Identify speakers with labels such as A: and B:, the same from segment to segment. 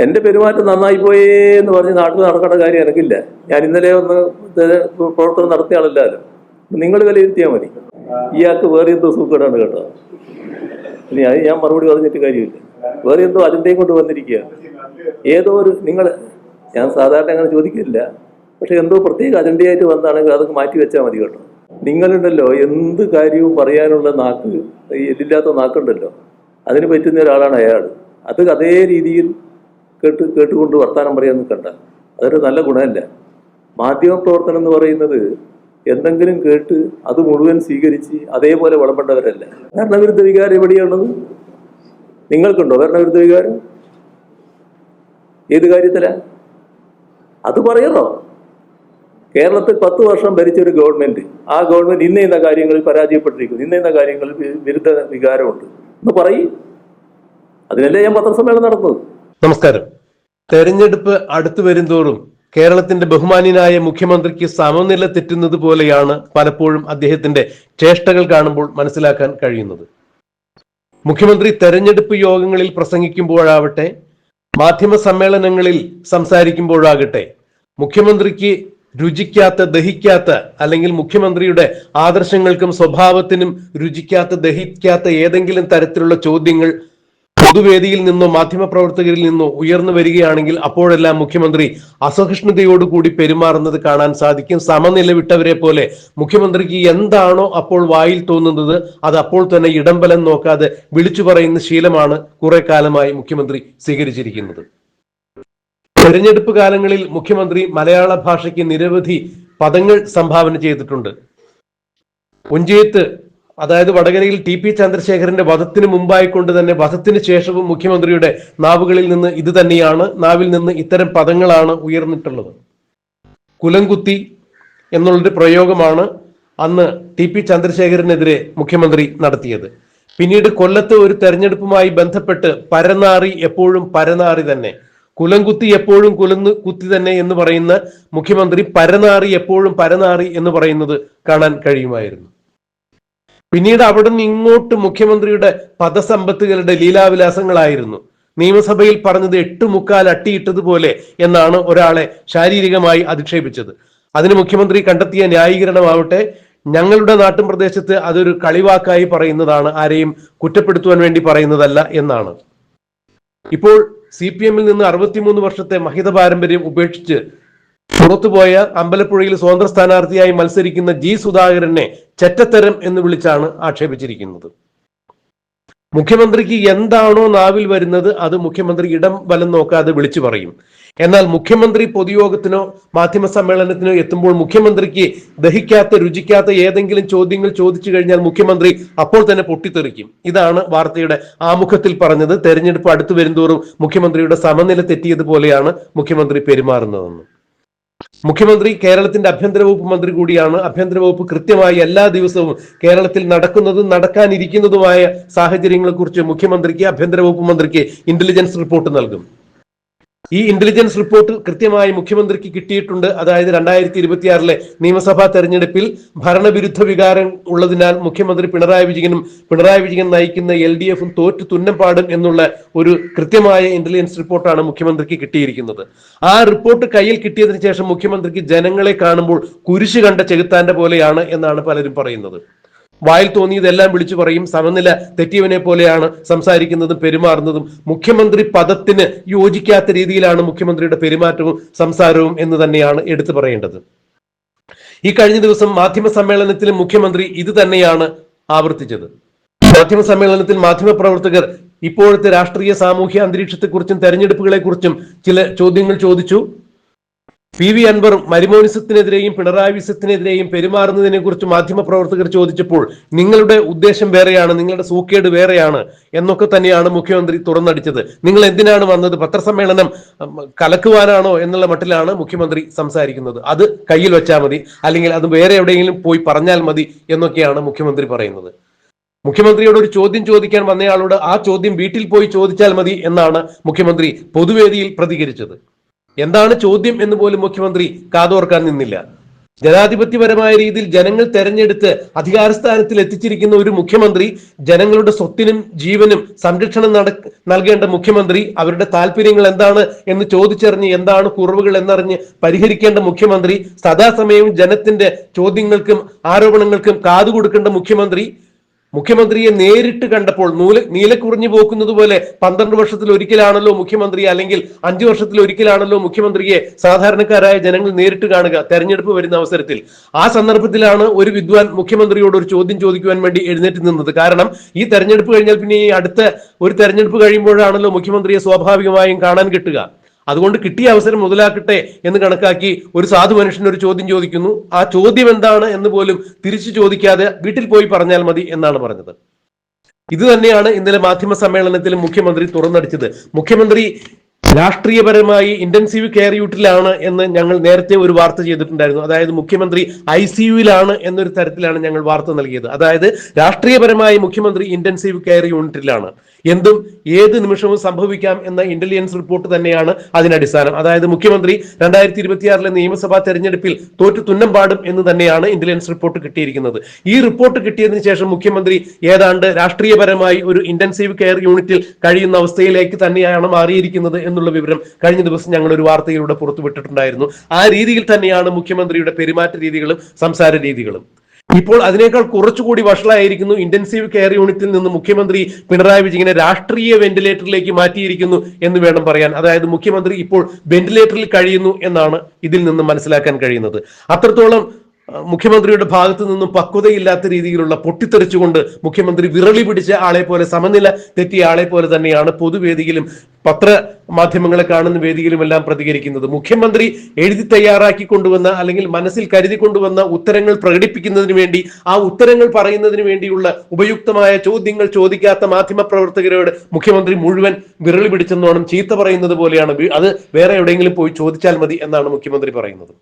A: എൻ്റെ പെരുമാറ്റം നന്നായി പോയേ എന്ന് പറഞ്ഞ് നാട്ടിൽ നടക്കേണ്ട കാര്യം എനിക്കില്ല. ഞാൻ ഇന്നലെ ഒന്ന് പ്രവർത്തനം നടത്തിയ ആളല്ലല്ലോ. നിങ്ങൾ വിലയിരുത്തിയാൽ മതി. ഇയാൾക്ക് വേറെ എന്തോ സൂക്കേടാണ് കേട്ടോ. ഇനി അത് ഞാൻ മറുപടി പറഞ്ഞിട്ട് കാര്യമില്ല. വേറെ എന്തോ അജണ്ടയും കൊണ്ട് വന്നിരിക്കുക. ഏതോ ഒരു ഞാൻ സാധാരണ അങ്ങനെ ചോദിക്കില്ല, പക്ഷെ എന്തോ പ്രത്യേക അജണ്ടയായിട്ട് വന്നാണെങ്കിൽ അതൊക്കെ മാറ്റി വെച്ചാൽ മതി കേട്ടോ. നിങ്ങളുണ്ടല്ലോ എന്ത് കാര്യവും പറയാനുള്ള നാക്ക്, എല്ലില്ലാത്ത നാക്കുണ്ടല്ലോ, അതിന് പറ്റുന്ന ഒരാളാണ് അയാൾ. അത് അതേ രീതിയിൽ കേട്ടുകൊണ്ട് വർത്താനം പറയാൻ നിൽക്കണ്ട. അതൊരു നല്ല ഗുണമല്ല. മാധ്യമപ്രവർത്തനം എന്ന് പറയുന്നത് എന്തെങ്കിലും കേട്ട് അത് മുഴുവൻ സ്വീകരിച്ച് അതേപോലെ വിളമ്പേണ്ടവരല്ല. ഭരണവിരുദ്ധ വികാരം എവിടെയാണുള്ളത്? നിങ്ങൾക്കുണ്ടോ ഭരണവിരുദ്ധ വികാരം? ഏത് കാര്യത്തിലാ? അത് പറയണോ? കേരളത്തിൽ 10 വർഷം ഭരിച്ചൊരു ഗവൺമെന്റ്, ആ ഗവൺമെന്റ് ഇന്ന കാര്യങ്ങളിൽ പരാജയപ്പെട്ടിരിക്കുന്നു, ഇന്ന കാര്യങ്ങളിൽ വിരുദ്ധ വികാരമുണ്ട് എന്ന് പറയും. അതിനല്ലേ ഞാൻ പത്രസമ്മേളനം നടന്നത്.
B: നമസ്കാരം. തെരഞ്ഞെടുപ്പ് അടുത്തു വരുംതോറും കേരളത്തിന്റെ ബഹുമാന്യനായ മുഖ്യമന്ത്രിക്ക് സമനില തെറ്റുന്നത് പോലെയാണ് പലപ്പോഴും അദ്ദേഹത്തിന്റെ ചേഷ്ടകൾ കാണുമ്പോൾ മനസ്സിലാക്കാൻ കഴിയുന്നത്. മുഖ്യമന്ത്രി തെരഞ്ഞെടുപ്പ് യോഗങ്ങളിൽ പ്രസംഗിക്കുമ്പോഴാവട്ടെ, മാധ്യമ സമ്മേളനങ്ങളിൽ സംസാരിക്കുമ്പോഴാകട്ടെ, മുഖ്യമന്ത്രിക്ക് രുചിക്കാത്ത, ദഹിക്കാത്ത, അല്ലെങ്കിൽ മുഖ്യമന്ത്രിയുടെ ആദർശങ്ങൾക്കും സ്വഭാവത്തിനും രുചിക്കാത്ത, ദഹിക്കാത്ത ഏതെങ്കിലും തരത്തിലുള്ള ചോദ്യങ്ങൾ പൊതുവേദിയിൽ നിന്നോ മാധ്യമപ്രവർത്തകരിൽ നിന്നോ ഉയർന്നു വരികയാണെങ്കിൽ അപ്പോഴെല്ലാം മുഖ്യമന്ത്രി അസഹിഷ്ണുതയോടുകൂടി പെരുമാറുന്നത് കാണാൻ സാധിക്കും. സമനില വിട്ടവരെ പോലെ മുഖ്യമന്ത്രിക്ക് എന്താണോ അപ്പോൾ വായിൽ തോന്നുന്നത് അത് അപ്പോൾ തന്നെ ഇടംബലം നോക്കാതെ വിളിച്ചു പറയുന്ന ശീലമാണ് കുറെ കാലമായി മുഖ്യമന്ത്രി സ്വീകരിച്ചിരിക്കുന്നത്. തെരഞ്ഞെടുപ്പ് കാലങ്ങളിൽ മുഖ്യമന്ത്രി മലയാള ഭാഷയ്ക്ക് നിരവധി പദങ്ങൾ സംഭാവന ചെയ്തിട്ടുണ്ട്. ഒഞ്ചിയത്ത്, അതായത് വടകരയിൽ ടി.പി. ചന്ദ്രശേഖരന്റെ വധത്തിന് മുമ്പായിക്കൊണ്ട് തന്നെ വധത്തിന് ശേഷവും മുഖ്യമന്ത്രിയുടെ നാവുകളിൽ നിന്ന് ഇത് തന്നെയാണ്, നാവിൽ നിന്ന് ഇത്തരം പദങ്ങളാണ് ഉയർന്നിട്ടുള്ളത്. കുലംകുത്തി എന്നുള്ളൊരു പ്രയോഗമാണ് അന്ന് ടി.പി. ചന്ദ്രശേഖരനെതിരെ മുഖ്യമന്ത്രി നടത്തിയത്. പിന്നീട് കൊല്ലത്ത് ഒരു തെരഞ്ഞെടുപ്പുമായി ബന്ധപ്പെട്ട് പരനാറി എപ്പോഴും പരനാറി തന്നെ, കുലംകുത്തി എപ്പോഴും കുത്തി തന്നെ എന്ന് പറയുന്ന മുഖ്യമന്ത്രി പരനാറി എപ്പോഴും പരനാറി എന്ന് പറയുന്നത് കാണാൻ കഴിയുമായിരുന്നു. പിന്നീട് അവിടെ നിന്ന് ഇങ്ങോട്ട് മുഖ്യമന്ത്രിയുടെ പദസമ്പത്തുകളുടെ ലീലാവിലാസങ്ങളായിരുന്നു. നിയമസഭയിൽ പറഞ്ഞത് 8 അട്ടിയിട്ടതുപോലെ എന്നാണ് ഒരാളെ ശാരീരികമായി അധിക്ഷേപിച്ചത്. അതിന് മുഖ്യമന്ത്രി കണ്ടെത്തിയ ന്യായീകരണമാവട്ടെ, ഞങ്ങളുടെ നാട്ടും പ്രദേശത്ത് അതൊരു കളിവാക്കായി പറയുന്നതാണ്, ആരെയും കുറ്റപ്പെടുത്തുവാൻ വേണ്ടി പറയുന്നതല്ല എന്നാണ്. ഇപ്പോൾ CPM നിന്ന് 63 വർഷത്തെ മഹിത പാരമ്പര്യം ഉപേക്ഷിച്ച് പുറത്തുപോയ അമ്പലപ്പുഴയിൽ സ്വതന്ത്ര സ്ഥാനാർത്ഥിയായി മത്സരിക്കുന്ന ജി സുധാകരനെ ചെറ്റത്തരം എന്ന് വിളിച്ചാണ് ആക്ഷേപിച്ചിരിക്കുന്നത്. മുഖ്യമന്ത്രിക്ക് എന്താണോ നാവിൽ വരുന്നത് അത് മുഖ്യമന്ത്രി ഇടം വലം നോക്കാതെ വിളിച്ചു പറയും. എന്നാൽ മുഖ്യമന്ത്രി പൊതുയോഗത്തിനോ മാധ്യമ സമ്മേളനത്തിനോ എത്തുമ്പോൾ മുഖ്യമന്ത്രിക്ക് ദഹിക്കാത്ത, രുചിക്കാത്ത ഏതെങ്കിലും ചോദ്യങ്ങൾ ചോദിച്ചു കഴിഞ്ഞാൽ മുഖ്യമന്ത്രി അപ്പോൾ തന്നെ പൊട്ടിത്തെറിക്കും. ഇതാണ് വാർത്തയുടെ ആമുഖത്തിൽ പറഞ്ഞത്. തെരഞ്ഞെടുപ്പ് അടുത്തു വരുന്തോറും മുഖ്യമന്ത്രിയുടെ സമനില തെറ്റിയതുപോലെയാണ് മുഖ്യമന്ത്രി പെരുമാറുന്നതെന്ന്. മുഖ്യമന്ത്രി കേരളത്തിന്റെ ആഭ്യന്തര വകുപ്പ് മന്ത്രി കൂടിയാണ്. ആഭ്യന്തര വകുപ്പ് കൃത്യമായി എല്ലാ ദിവസവും കേരളത്തിൽ നടക്കുന്നതും നടക്കാനിരിക്കുന്നതുമായ സാഹചര്യങ്ങളെ കുറിച്ച് മുഖ്യമന്ത്രിക്ക്, ആഭ്യന്തര വകുപ്പ് മന്ത്രിക്ക് ഇന്റലിജൻസ് റിപ്പോർട്ട് നൽകും. ഈ ഇന്റലിജൻസ് റിപ്പോർട്ട് കൃത്യമായി മുഖ്യമന്ത്രിക്ക് കിട്ടിയിട്ടുണ്ട്. അതായത് 2026 നിയമസഭാ തെരഞ്ഞെടുപ്പിൽ ഭരണവിരുദ്ധ വികാരം ഉള്ളതിനാൽ മുഖ്യമന്ത്രി പിണറായി വിജയൻ നയിക്കുന്ന LDF തോറ്റു തുന്നം പാടും എന്നുള്ള ഒരു കൃത്യമായ ഇന്റലിജൻസ് റിപ്പോർട്ടാണ് മുഖ്യമന്ത്രിക്ക് കിട്ടിയിരിക്കുന്നത്. ആ റിപ്പോർട്ട് കയ്യിൽ കിട്ടിയതിനു ശേഷം മുഖ്യമന്ത്രിക്ക് ജനങ്ങളെ കാണുമ്പോൾ കുരിശ് കണ്ട ചെകുത്താന്റെ പോലെയാണ് എന്നാണ് പലരും പറയുന്നത്. വായിൽ തോന്നിയതെല്ലാം വിളിച്ചു പറയും. സമനില തെറ്റിയവനെ പോലെയാണ് സംസാരിക്കുന്നതും പെരുമാറുന്നതും. മുഖ്യമന്ത്രി പദത്തിന് യോജിക്കാത്ത രീതിയിലാണ് മുഖ്യമന്ത്രിയുടെ പെരുമാറ്റവും സംസാരവും എന്ന് തന്നെയാണ് എടുത്തു പറയേണ്ടത്. ഈ കഴിഞ്ഞ ദിവസം മാധ്യമ സമ്മേളനത്തിൽ മുഖ്യമന്ത്രി ഇത് തന്നെയാണ് ആവർത്തിച്ചത്. മാധ്യമ സമ്മേളനത്തിൽ മാധ്യമപ്രവർത്തകർ ഇപ്പോഴത്തെ രാഷ്ട്രീയ സാമൂഹ്യ അന്തരീക്ഷത്തെക്കുറിച്ചും തെരഞ്ഞെടുപ്പുകളെ കുറിച്ചും ചില ചോദ്യങ്ങൾ ചോദിച്ചു. PV അൻവറും മരിമോനിസത്തിനെതിരെയും പിണറായിസത്തിനെതിരെയും പെരുമാറുന്നതിനെ കുറിച്ച് മാധ്യമപ്രവർത്തകർ ചോദിച്ചപ്പോൾ നിങ്ങളുടെ ഉദ്ദേശം വേറെയാണ്, നിങ്ങളുടെ സൂക്കേട് വേറെയാണ് എന്നൊക്കെ തന്നെയാണ് മുഖ്യമന്ത്രി തുറന്നടിച്ചത്. നിങ്ങൾ എന്തിനാണ് വന്നത്? പത്രസമ്മേളനം കലക്കുവാനാണോ എന്നുള്ള മട്ടിലാണ് മുഖ്യമന്ത്രി സംസാരിക്കുന്നത്. അത് കയ്യിൽ വെച്ചാൽ മതി, അല്ലെങ്കിൽ അത് വേറെ എവിടെയെങ്കിലും പോയി പറഞ്ഞാൽ മതി എന്നൊക്കെയാണ് മുഖ്യമന്ത്രി പറയുന്നത്. മുഖ്യമന്ത്രിയോട് ഒരു ചോദ്യം ചോദിക്കാൻ വന്നയാളോട് ആ ചോദ്യം വീട്ടിൽ പോയി ചോദിച്ചാൽ മതി എന്നാണ് മുഖ്യമന്ത്രി പൊതുവേദിയിൽ പ്രതികരിച്ചത്. എന്താണ് ചോദ്യം എന്ന് പോലും മുഖ്യമന്ത്രി കാതോർക്കാൻ നിന്നില്ല. ജനാധിപത്യപരമായ രീതിയിൽ ജനങ്ങൾ തെരഞ്ഞെടുത്ത് അധികാരസ്ഥാനത്തിൽ എത്തിച്ചിരിക്കുന്ന ഒരു മുഖ്യമന്ത്രി, ജനങ്ങളുടെ സ്വത്തിനും ജീവനും സംരക്ഷണം നൽകേണ്ട മുഖ്യമന്ത്രി, അവരുടെ താല്പര്യങ്ങൾ എന്താണ് എന്ന് ചോദിച്ചറിഞ്ഞ് എന്താണ് കുറവുകൾ എന്നറിഞ്ഞ് പരിഹരിക്കേണ്ട മുഖ്യമന്ത്രി, സദാസമയവും ജനത്തിന്റെ ചോദ്യങ്ങൾക്കും ആരോപണങ്ങൾക്കും കാതുകൊടുക്കേണ്ട മുഖ്യമന്ത്രിയെ നേരിട്ട് കണ്ടപ്പോൾ നീലക്കുറിഞ്ഞു പോക്കുന്നത് പോലെ 12 വർഷത്തിൽ ഒരിക്കലാണല്ലോ മുഖ്യമന്ത്രി, അല്ലെങ്കിൽ 5 വർഷത്തിൽ ഒരിക്കലാണല്ലോ മുഖ്യമന്ത്രിയെ സാധാരണക്കാരായ ജനങ്ങൾ നേരിട്ട് കാണുക തെരഞ്ഞെടുപ്പ് വരുന്ന അവസരത്തിൽ. ആ സന്ദർഭത്തിലാണ് ഒരു വിദ്വാൻ മുഖ്യമന്ത്രിയോട് ഒരു ചോദ്യം ചോദിക്കുവാൻ വേണ്ടി എഴുന്നേറ്റ് നിന്നത്. കാരണം ഈ തെരഞ്ഞെടുപ്പ് കഴിഞ്ഞാൽ പിന്നെ ഈ അടുത്ത ഒരു തെരഞ്ഞെടുപ്പ് കഴിയുമ്പോഴാണല്ലോ മുഖ്യമന്ത്രിയെ സ്വാഭാവികമായും കാണാൻ കിട്ടുക. അതുകൊണ്ട് കിട്ടിയ അവസരം മുതലാക്കട്ടെ എന്ന് കണക്കാക്കി ഒരു സാധു മനുഷ്യൻ ഒരു ചോദ്യം ചോദിക്കുന്നു. ആ ചോദ്യം എന്താണ് എന്ന് പോലും തിരിച്ചു ചോദിക്കാതെ വീട്ടിൽ പോയി പറഞ്ഞാൽ മതി എന്നാണ് പറഞ്ഞത്. ഇത് തന്നെയാണ് ഇന്നലെ മാധ്യമ സമ്മേളനത്തിൽ മുഖ്യമന്ത്രി തുറന്നടിച്ചത്. മുഖ്യമന്ത്രി രാഷ്ട്രീയപരമായി ഇന്റൻസീവ് കെയർ യൂണിറ്റിലാണ് എന്ന് ഞങ്ങൾ നേരത്തെ ഒരു വാർത്ത ചെയ്തിട്ടുണ്ടായിരുന്നു. അതായത് മുഖ്യമന്ത്രി ICUവിലാണ് എന്നൊരു തരത്തിലാണ് ഞങ്ങൾ വാർത്ത നൽകിയത്. അതായത് രാഷ്ട്രീയപരമായി മുഖ്യമന്ത്രി ഇന്റൻസീവ് കെയർ യൂണിറ്റിലാണ്. എന്തും ഏത് നിമിഷവും സംഭവിക്കാം എന്ന ഇന്റലിജൻസ് റിപ്പോർട്ട് തന്നെയാണ് അതിനടിസ്ഥാനം. അതായത് മുഖ്യമന്ത്രി 2026 നിയമസഭാ തെരഞ്ഞെടുപ്പിൽ തോറ്റു തുന്നം പാടും എന്ന് തന്നെയാണ് ഇന്റലിജൻസ് റിപ്പോർട്ട് കിട്ടിയിരിക്കുന്നത്. ഈ റിപ്പോർട്ട് കിട്ടിയതിനു ശേഷം മുഖ്യമന്ത്രി ഏതാണ്ട് രാഷ്ട്രീയപരമായി ഒരു ഇന്റൻസീവ് കെയർ യൂണിറ്റിൽ കഴിയുന്ന അവസ്ഥയിലേക്ക് തന്നെയാണ് മാറിയിരിക്കുന്നത് എന്നുള്ള വിവരം കഴിഞ്ഞ ദിവസം ഞങ്ങൾ ഒരു വാർത്തയിലൂടെ പുറത്തുവിട്ടിട്ടുണ്ടായിരുന്നു. ആ രീതിയിൽ തന്നെയാണ് മുഖ്യമന്ത്രിയുടെ പെരുമാറ്റ രീതികളും സംസാര രീതികളും. ഇപ്പോൾ അതിനേക്കാൾ കുറച്ചുകൂടി വഷളായിരിക്കുന്നു. ഇന്റൻസീവ് കെയർ യൂണിറ്റിൽ നിന്ന് മുഖ്യമന്ത്രി പിണറായി വിജയനെ രാഷ്ട്രീയ വെന്റിലേറ്ററിലേക്ക് മാറ്റിയിരിക്കുന്നു എന്ന് വേണം പറയാൻ. അതായത് മുഖ്യമന്ത്രി ഇപ്പോൾ വെന്റിലേറ്ററിൽ കഴിയുന്നു എന്നാണ് ഇതിൽ നിന്ന് മനസ്സിലാക്കാൻ കഴിയുന്നത്. അത്രത്തോളം മുഖ്യമന്ത്രിയുടെ ഭാഗത്തു നിന്നും പക്വതയില്ലാത്ത രീതിയിലുള്ള പൊട്ടിത്തെറിച്ചുകൊണ്ട് മുഖ്യമന്ത്രി വിറളി പിടിച്ച ആളെ പോലെ, സമനില തെറ്റിയ ആളെ പോലെ തന്നെയാണ് പൊതുവേദിയിലും പത്രമാധ്യമങ്ങളെ കാണുന്ന വേദിയിലുമെല്ലാം പ്രതികരിക്കുന്നത്. മുഖ്യമന്ത്രി എഴുതി തയ്യാറാക്കി കൊണ്ടുവന്ന അല്ലെങ്കിൽ മനസ്സിൽ കരുതി കൊണ്ടുവന്ന ഉത്തരങ്ങൾ പ്രകടിപ്പിക്കുന്നതിന് വേണ്ടി, ആ ഉത്തരങ്ങൾ പറയുന്നതിന് വേണ്ടിയുള്ള ഉപയുക്തമായ ചോദ്യങ്ങൾ ചോദിക്കാത്ത മാധ്യമ പ്രവർത്തകരോട് മുഖ്യമന്ത്രി മുഴുവൻ വിറളി പിടിച്ചെന്നോണം ചീത്ത പറയുന്നത് പോലെയാണ്. അത് വേറെ എവിടെയെങ്കിലും പോയി ചോദിച്ചാൽ മതി എന്നാണ് മുഖ്യമന്ത്രി പറയുന്നത്.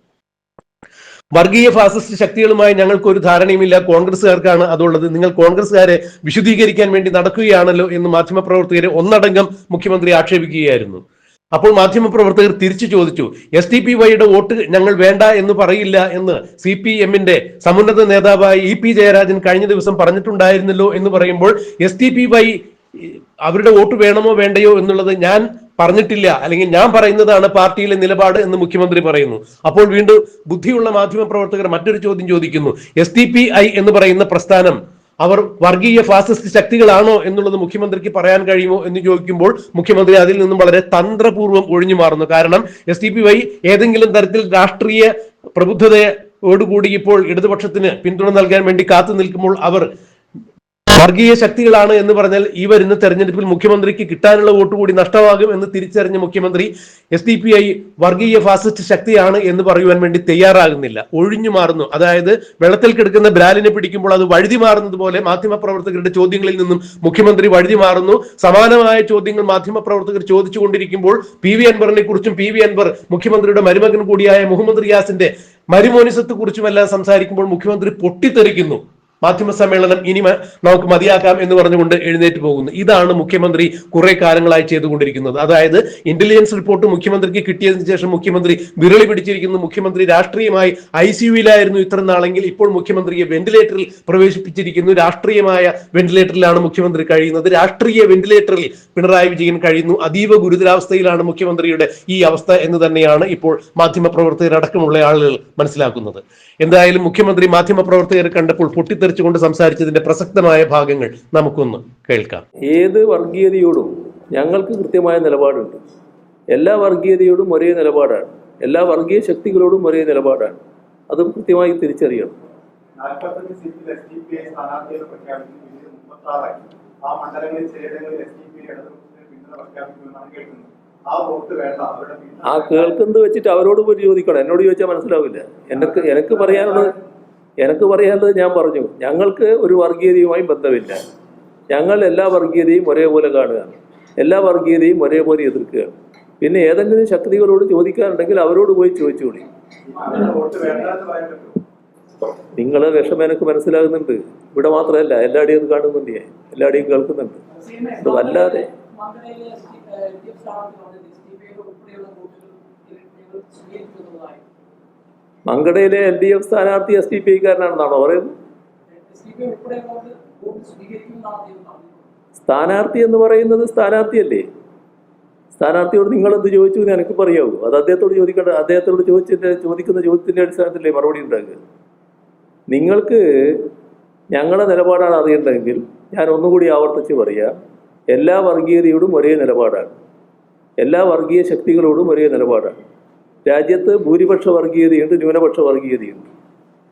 B: വർഗീയ ഫാസിസ്റ്റ് ശക്തികളുമായി ഞങ്ങൾക്ക് ഒരു ധാരണയുമില്ല, കോൺഗ്രസ്സുകാർക്കാണ് അതുള്ളത്. നിങ്ങൾ കോൺഗ്രസ്സുകാരെ വിശദീകരിക്കാൻ വേണ്ടി നടക്കുകയാണല്ലോ എന്ന് മാധ്യമപ്രവർത്തകരെ ഒന്നടങ്കം മുഖ്യമന്ത്രി ആക്ഷേപിക്കുകയായിരുന്നു. അപ്പോൾ മാധ്യമപ്രവർത്തകർ തിരിച്ചു ചോദിച്ചു, SDPYയുടെ വോട്ട് ഞങ്ങൾ വേണ്ട എന്ന് പറയില്ല എന്ന് CPMന്റെ സമുന്നത നേതാവായ EP ജയരാജൻ കഴിഞ്ഞ ദിവസം പറഞ്ഞിട്ടുണ്ടായിരുന്നല്ലോ എന്ന് പറയുമ്പോൾ SDPY അവരുടെ വോട്ട് വേണമോ വേണ്ടയോ എന്നുള്ളത് ഞാൻ പറഞ്ഞിട്ടില്ല, അല്ലെങ്കിൽ ഞാൻ പറയുന്നതാണ് പാർട്ടിയിലെ നിലപാട് എന്ന് മുഖ്യമന്ത്രി പറയുന്നു. അപ്പോൾ വീണ്ടും ബുദ്ധിയുള്ള മാധ്യമ പ്രവർത്തകർ മറ്റൊരു ചോദ്യം ചോദിക്കുന്നു, SDPI എന്ന് പറയുന്ന പ്രസ്ഥാനം അവർ വർഗീയ ഫാസിസ്റ്റ് ശക്തികളാണോ എന്നുള്ളത് മുഖ്യമന്ത്രിക്ക് പറയാൻ കഴിയുമോ എന്ന് ചോദിക്കുമ്പോൾ മുഖ്യമന്ത്രി അതിൽ നിന്നും വളരെ തന്ത്രപൂർവ്വം ഒഴിഞ്ഞു മാറുന്നു. കാരണം SDPY ഏതെങ്കിലും തരത്തിൽ രാഷ്ട്രീയ പ്രബുദ്ധതയോടുകൂടി ഇപ്പോൾ ഇടതുപക്ഷത്തിന് പിന്തുണ നൽകാൻ വേണ്ടി കാത്തു നിൽക്കുമ്പോൾ അവർ വർഗീയ ശക്തികളാണ് എന്ന് പറഞ്ഞാൽ ഈ വരുന്ന തെരഞ്ഞെടുപ്പിൽ മുഖ്യമന്ത്രിക്ക് കിട്ടാനുള്ള വോട്ട് കൂടി നഷ്ടമാകും എന്ന് തിരിച്ചറിഞ്ഞ മുഖ്യമന്ത്രി SDPI വർഗീയ ഫാസിസ്റ്റ് ശക്തിയാണ് എന്ന് പറയുവാൻ വേണ്ടി തയ്യാറാകുന്നില്ല, ഒഴിഞ്ഞു മാറുന്നു. അതായത് വെള്ളത്തിൽ കിടക്കുന്ന ബ്രാലിനെ പിടിക്കുമ്പോൾ അത് വഴുതി മാറുന്നത് പോലെ മാധ്യമപ്രവർത്തകരുടെ ചോദ്യങ്ങളിൽ നിന്നും മുഖ്യമന്ത്രി വഴുതി മാറുന്നു. സമാനമായ ചോദ്യങ്ങൾ മാധ്യമപ്രവർത്തകർ ചോദിച്ചുകൊണ്ടിരിക്കുമ്പോൾ PV അൻവറിനെ കുറിച്ചും PV അൻവർ മുഖ്യമന്ത്രിയുടെ മരുമകൻ കൂടിയായ മുഹമ്മദ് റിയാസിന്റെ മരുമോനിസത്തെ കുറിച്ചുമെല്ലാം സംസാരിക്കുമ്പോൾ മുഖ്യമന്ത്രി പൊട്ടിത്തെറിക്കുന്നു. മാധ്യമ സമ്മേളനം ഇനി നമുക്ക് മതിയാക്കാം എന്ന് പറഞ്ഞുകൊണ്ട് എഴുന്നേറ്റ് പോകുന്നു. ഇതാണ് മുഖ്യമന്ത്രി കുറെ കാലങ്ങളായി ചെയ്തുകൊണ്ടിരിക്കുന്നത്. അതായത് ഇന്റലിജൻസ് റിപ്പോർട്ട് മുഖ്യമന്ത്രിക്ക് കിട്ടിയതിനു ശേഷം മുഖ്യമന്ത്രി വിരളി പിടിച്ചിരിക്കുന്നു. മുഖ്യമന്ത്രി രാഷ്ട്രീയമായി ICUവിലായിരുന്നു ഇത്ര നാളെങ്കിൽ ഇപ്പോൾ മുഖ്യമന്ത്രിയെ വെന്റിലേറ്ററിൽ പ്രവേശിപ്പിച്ചിരിക്കുന്നു. രാഷ്ട്രീയമായ വെന്റിലേറ്ററിലാണ് മുഖ്യമന്ത്രി കഴിയുന്നത്. രാഷ്ട്രീയ വെന്റിലേറ്ററിൽ പിണറായി വിജയൻ കഴിയുന്നു. അതീവ ഗുരുതരാവസ്ഥയിലാണ് മുഖ്യമന്ത്രിയുടെ ഈ അവസ്ഥ എന്ന് തന്നെയാണ് ഇപ്പോൾ മാധ്യമപ്രവർത്തകരടക്കമുള്ള ആളുകൾ മനസ്സിലാക്കുന്നത്. എന്തായാലും മുഖ്യമന്ത്രി മാധ്യമപ്രവർത്തകരെ കണ്ടപ്പോൾ പൊട്ടിത്തെറിച്ചുകൊണ്ട് സംസാരിച്ചതിന്റെ പ്രസക്തമായ ഭാഗങ്ങൾ നമുക്കൊന്ന് കേൾക്കാം.
A: ഏത് വർഗീയതയോടും ഞങ്ങൾക്ക് കൃത്യമായ നിലപാടുണ്ട്. എല്ലാ വർഗീയതയോടും ഒരേ നിലപാടാണ്, എല്ലാ വർഗീയ ശക്തികളോടും ഒരേ നിലപാടാണ്. അത് കൃത്യമായി തിരിച്ചറിയണം. ആ കേൾക്കുന്നത് വെച്ചിട്ട് അവരോട് പോയി ചോദിക്കണം, എന്നോട് ചോദിച്ചാൽ മനസ്സിലാവില്ല. എനിക്ക് പറയാനുള്ളത് ഞാൻ പറഞ്ഞു. ഞങ്ങൾക്ക് ഒരു വർഗീയതയുമായി ബന്ധമില്ല. ഞങ്ങൾ എല്ലാ വർഗീയതയും ഒരേപോലെ കാണുകയാണ്, എല്ലാ വർഗീയതയും ഒരേപോലെ എതിർക്കുകയാണ്. പിന്നെ ഏതെങ്കിലും ശക്തികളോട് ചോദിക്കാറുണ്ടെങ്കിൽ അവരോട് പോയി ചോദിച്ചുകൂടി. നിങ്ങളെ വിഷമം എനിക്ക് മനസ്സിലാകുന്നുണ്ട്. ഇവിടെ മാത്രമല്ല, എല്ലായിടെയും അത് കാണുന്നുണ്ട്, എല്ലായിടെയും കേൾക്കുന്നുണ്ട്. അത് വല്ലാതെ മങ്കടയിലെ LDF സ്ഥാനാർത്ഥി SDPI-കാരനാണെന്നാണോ പറയുന്നത്? സ്ഥാനാർത്ഥി എന്ന് പറയുന്നത് സ്ഥാനാർത്ഥിയല്ലേ? സ്ഥാനാർത്ഥിയോട് നിങ്ങളെന്ത് ചോദിച്ചു എന്ന് എനിക്ക് പറയാവൂ. അത് അദ്ദേഹത്തോട് ചോദിക്കേണ്ട. അദ്ദേഹത്തോട് ചോദിക്കുന്ന ചോദ്യത്തിന്റെ അടിസ്ഥാനത്തിലേ മറുപടി ഉണ്ടാക്കുക. നിങ്ങൾക്ക് ഞങ്ങളുടെ നിലപാടാണ് അറിയേണ്ടതെങ്കിൽ ഞാൻ ഒന്നുകൂടി ആവർത്തിച്ച് പറയാം. എല്ലാ വർഗീയതയോടും ഒരേ നിലപാടാണ്. എല്ലാ വർഗീയ ശക്തികളോടും ഒരേ നിലപാടാണ്. രാജ്യത്ത് ഭൂരിപക്ഷ വർഗീയതയുണ്ട്, ന്യൂനപക്ഷ വർഗീയതയുണ്ട്.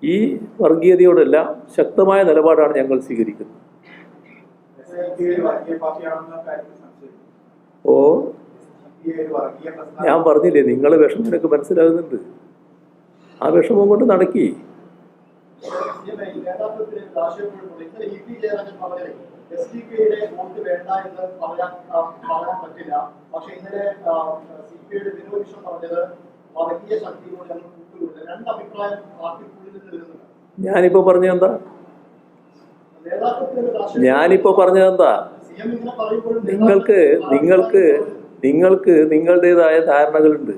A: ഈ വർഗീയതയോടെല്ലാം ശക്തമായ നിലപാടാണ് ഞങ്ങൾ സ്വീകരിക്കുന്നത്. ഓ, ഞാൻ പറഞ്ഞില്ലേ, നിങ്ങളെ വിഷമം എനിക്ക് മനസ്സിലാകുന്നുണ്ട്. ആ വിഷമം കൊണ്ട് നടക്കി. ഞാനിപ്പോ പറഞ്ഞതെന്താ? നിങ്ങൾക്ക് നിങ്ങളുടേതായ ധാരണകളുണ്ട്.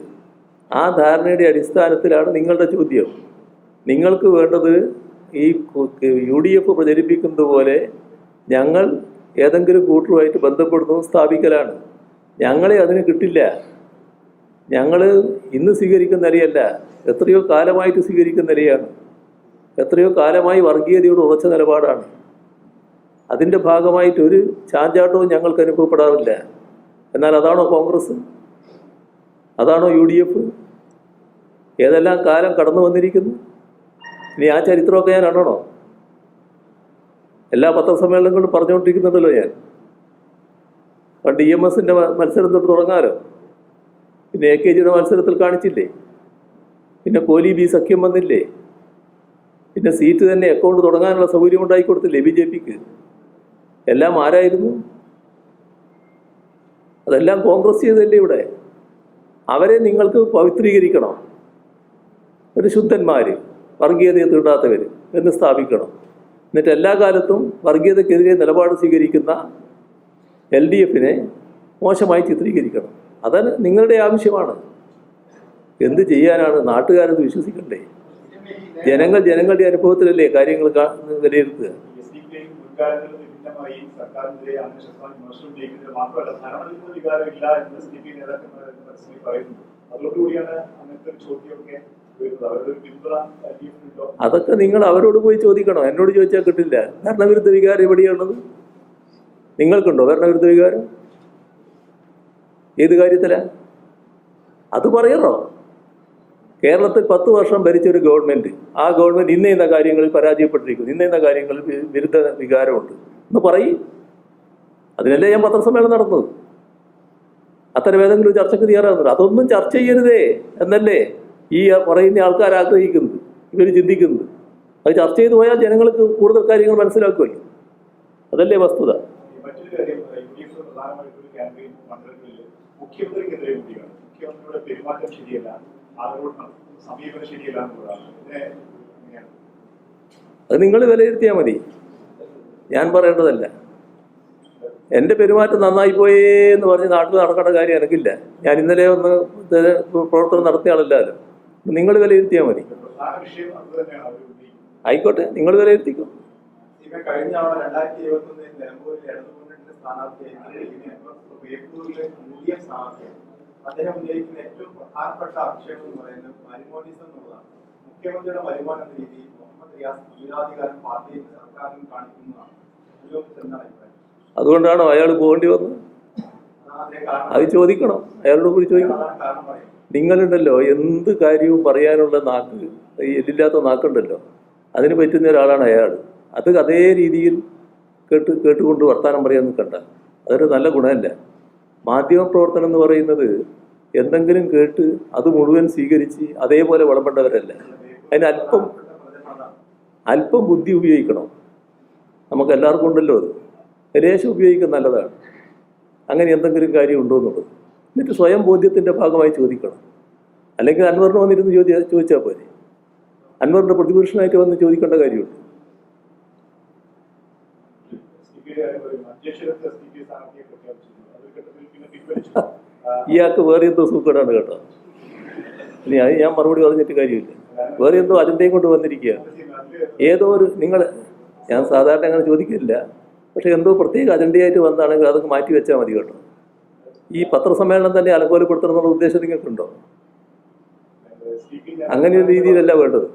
A: ആ ധാരണയുടെ അടിസ്ഥാനത്തിലാണ് നിങ്ങളുടെ ചോദ്യം. നിങ്ങൾക്ക് വേണ്ടത് ഈ UDF പ്രചരിപ്പിക്കുന്നത് പോലെ ഞങ്ങൾ ഏതെങ്കിലും കൂട്ടറുമായിട്ട് ബന്ധപ്പെടുന്നു സ്ഥാപിക്കലാണ്. ഞങ്ങളെ അതിന് കിട്ടില്ല. ഞങ്ങൾ ഇന്ന് സ്വീകരിക്കുന്ന നിലയല്ല, എത്രയോ കാലമായിട്ട് സ്വീകരിക്കുന്ന നിലയാണ്. എത്രയോ കാലമായി വർഗീയതയോട് ഉറച്ച നിലപാടാണ്. അതിൻ്റെ ഭാഗമായിട്ട് ഒരു ചാഞ്ചാട്ടവും ഞങ്ങൾക്ക് അനുഭവപ്പെടാറില്ല. എന്നാൽ അതാണോ കോൺഗ്രസ്? അതാണോ UDF? ഏതെല്ലാം കാലം കടന്നു വന്നിരിക്കുന്നു. ഇനി ആ ചരിത്രമൊക്കെ ഞാൻ കാണണോ? എല്ലാ പത്രസമ്മേളനങ്ങളും പറഞ്ഞുകൊണ്ടിരിക്കുന്നുണ്ടല്ലോ ഞാൻ. പണ്ട് EMSന്റെ മത്സരം തൊട്ട് തുടങ്ങാലോ. പിന്നെ AKGയുടെ മത്സരത്തിൽ കാണിച്ചില്ലേ? പിന്നെ കോലി ബി സഖ്യം വന്നില്ലേ? പിന്നെ സീറ്റ് തന്നെ അക്കൗണ്ട് തുടങ്ങാനുള്ള സൗകര്യം ഉണ്ടാക്കി കൊടുത്തില്ലേ BJPക്ക്? എല്ലാം ആരായിരുന്നു? അതെല്ലാം കോൺഗ്രസ് ചെയ്തല്ലേ ഇവിടെ. അവരെ നിങ്ങൾക്ക് പവിത്രീകരിക്കണം. ഒരു ശുദ്ധന്മാര്, വർഗീയതയെ തീണ്ടാത്തവർ എന്ന് സ്ഥാപിക്കണം. എന്നിട്ട് എല്ലാ കാലത്തും വർഗീയതക്കെതിരെ നിലപാട് സ്വീകരിക്കുന്ന LDFനെ മോശമായി ചിത്രീകരിക്കണം. അതാണ് നിങ്ങളുടെ ആവശ്യമാണ്. എന്ത് ചെയ്യാനാണ്? നാട്ടുകാരത് വിശ്വസിക്കണ്ടേ? ജനങ്ങളുടെ അനുഭവത്തിലല്ലേ കാര്യങ്ങൾ വിലയിരുത്തുക. അതൊക്കെ നിങ്ങൾ അവരോട് പോയി ചോദിക്കണം. എന്നോട് ചോദിച്ചാൽ കിട്ടില്ല. ഭരണവിരുദ്ധ വികാരം എവിടെയാണുള്ളത്? നിങ്ങൾക്കുണ്ടോ ഭരണവിരുദ്ധ വികാരം? ഏത് കാര്യത്തിലാ? അത് പറയണോ? കേരളത്തിൽ 10 വർഷം ഭരിച്ചൊരു ഗവൺമെന്റ്, ആ ഗവൺമെന്റ് ഇന്ന കാര്യങ്ങളിൽ പരാജയപ്പെട്ടിരിക്കുന്നു, ഇന്ന കാര്യങ്ങളിൽ വിരുദ്ധ വികാരമുണ്ട് എന്ന് പറയും. അതിനല്ലേ ഞാൻ പത്രസമ്മേളനം നടന്നത്. അത്തരം ഏതെങ്കിലും ചർച്ചയ്ക്ക് തയ്യാറാകുന്നുണ്ട്. അതൊന്നും ചർച്ച ചെയ്യരുതേ എന്നല്ലേ ഈ പറയുന്ന ആൾക്കാർ ആഗ്രഹിക്കുന്നത്, ഇവർ ചിന്തിക്കുന്നത്. അത് ചർച്ച ചെയ്തു പോയാൽ ജനങ്ങൾക്ക് കൂടുതൽ കാര്യങ്ങൾ മനസ്സിലാക്കുമല്ലോ. അതല്ലേ വസ്തുത.
C: മറ്റൊരു കാര്യം, UDF പ്രധാനമായിട്ടൊരു ക്യാമ്പയിൻ മണ്ഡലങ്ങളിൽ മുഖ്യമന്ത്രിക്കെതിരെ കൂടിയാണ്. മുഖ്യമന്ത്രിയുടെ പെരുമാറ്റം ശരിയല്ല, ആളുകളോട് സമീപനം ശരിയല്ല എന്നുള്ളതാണ്.
A: അത് നിങ്ങൾ വിലയിരുത്തിയാൽ മതി, ഞാൻ പറയേണ്ടതല്ല. എൻ്റെ പെരുമാറ്റം നന്നായി പോയേ എന്ന് പറഞ്ഞ് നാട്ടിൽ നടക്കേണ്ട കാര്യം എനിക്കില്ല. ഞാൻ ഇന്നലെ ഒന്ന് പ്രവർത്തനം നടത്തിയ ആളല്ലല്ലോ. നിങ്ങൾ വിലയിരുത്തിയാൽ മതി. ആയിക്കോട്ടെ, നിങ്ങൾ വിലയിരുത്തിക്കോ.
C: കഴിഞ്ഞ 2021 നിലമ്പൂരിൽ ഇടതുമുന്നണിയുടെ സ്ഥാനാർത്ഥിയായി അദ്ദേഹം ഉന്നയിക്കുന്ന ഏറ്റവും പ്രധാനപ്പെട്ട ആക്ഷേപം എന്ന് പറയുന്നത് മരുമോനിസം എന്നുള്ളതാണ്. മുഖ്യമന്ത്രിയുടെ മരുമോൻ എന്ന രീതിയിൽ മുഹമ്മദ് റിയാസ് നിരാധികാരം പാർട്ടിയും സർക്കാരും കാണിക്കുന്നതാണ്.
A: അതുകൊണ്ടാണോ അയാൾ പോകേണ്ടി വന്നത്? അത് ചോദിക്കണം, അയാളോട് കൂടി ചോദിക്കണം. നിങ്ങളുണ്ടല്ലോ എന്ത് കാര്യവും പറയാനുള്ള നാക്ക്, എല്ലില്ലാത്ത നാക്കുണ്ടല്ലോ, അതിന് പറ്റുന്ന ഒരാളാണ് അയാൾ. അത് അതേ രീതിയിൽ കേട്ടുകൊണ്ട് വർത്താനം പറയാൻ നിൽക്കണ്ട. അതൊരു നല്ല ഗുണമല്ല. മാധ്യമപ്രവർത്തനം എന്ന് പറയുന്നത് എന്തെങ്കിലും കേട്ട് അത് മുഴുവൻ സ്വീകരിച്ച് അതേപോലെ വിളമ്പേണ്ടവരല്ല. അതിന് അല്പം ബുദ്ധി ഉപയോഗിക്കണം. നമുക്ക് എല്ലാവർക്കും ഉണ്ടല്ലോ അത്. ലേശം ഉപയോഗിക്കുന്നത് നല്ലതാണ്. അങ്ങനെ എന്തെങ്കിലും കാര്യം ഉണ്ടോ എന്നുള്ളത് എന്നിട്ട് സ്വയം ബോധ്യത്തിൻ്റെ ഭാഗമായി ചോദിക്കണം. അല്ലെങ്കിൽ അൻവറിന് വന്നിരുന്ന് ചോദിച്ചാൽ പോരെ. അൻവറിൻ്റെ പ്രതിപുരുഷനായിട്ട് വന്ന് ചോദിക്കേണ്ട കാര്യമുണ്ട്. ഇയാൾക്ക് വേറെ എന്തോ സൂക്കേടാണ് കേട്ടോ. ഇനി അത് ഞാൻ മറുപടി പറഞ്ഞിട്ട് കാര്യമില്ല. വേറെ എന്തോ അജണ്ടയും കൊണ്ട് വന്നിരിക്കുക. ഏതോ ഒരു ഞാൻ സാധാരണ അങ്ങനെ ചോദിക്കില്ല, പക്ഷെ എന്തോ പ്രത്യേക അജണ്ടയായിട്ട് വന്നാണെങ്കിൽ അതൊക്കെ മാറ്റി വെച്ചാൽ മതി കേട്ടോ. ഈ പത്രസമ്മേളനം തന്നെ അലങ്കോലപ്പെടുത്തണം എന്നുള്ള ഉദ്ദേശം നിങ്ങൾക്കുണ്ടോ? അങ്ങനെ ഒരു രീതിയിലല്ല വേണ്ടത്.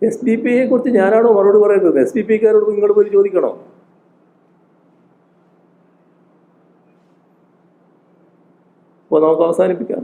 A: SDPI കുറിച്ച് ഞാനാണോ മറുപടി പറയുന്നത്? SDPIക്കാരോട് നിങ്ങൾ പോയി ചോദിക്കണോ? അപ്പോൾ നമുക്ക് അവസാനിപ്പിക്കാം.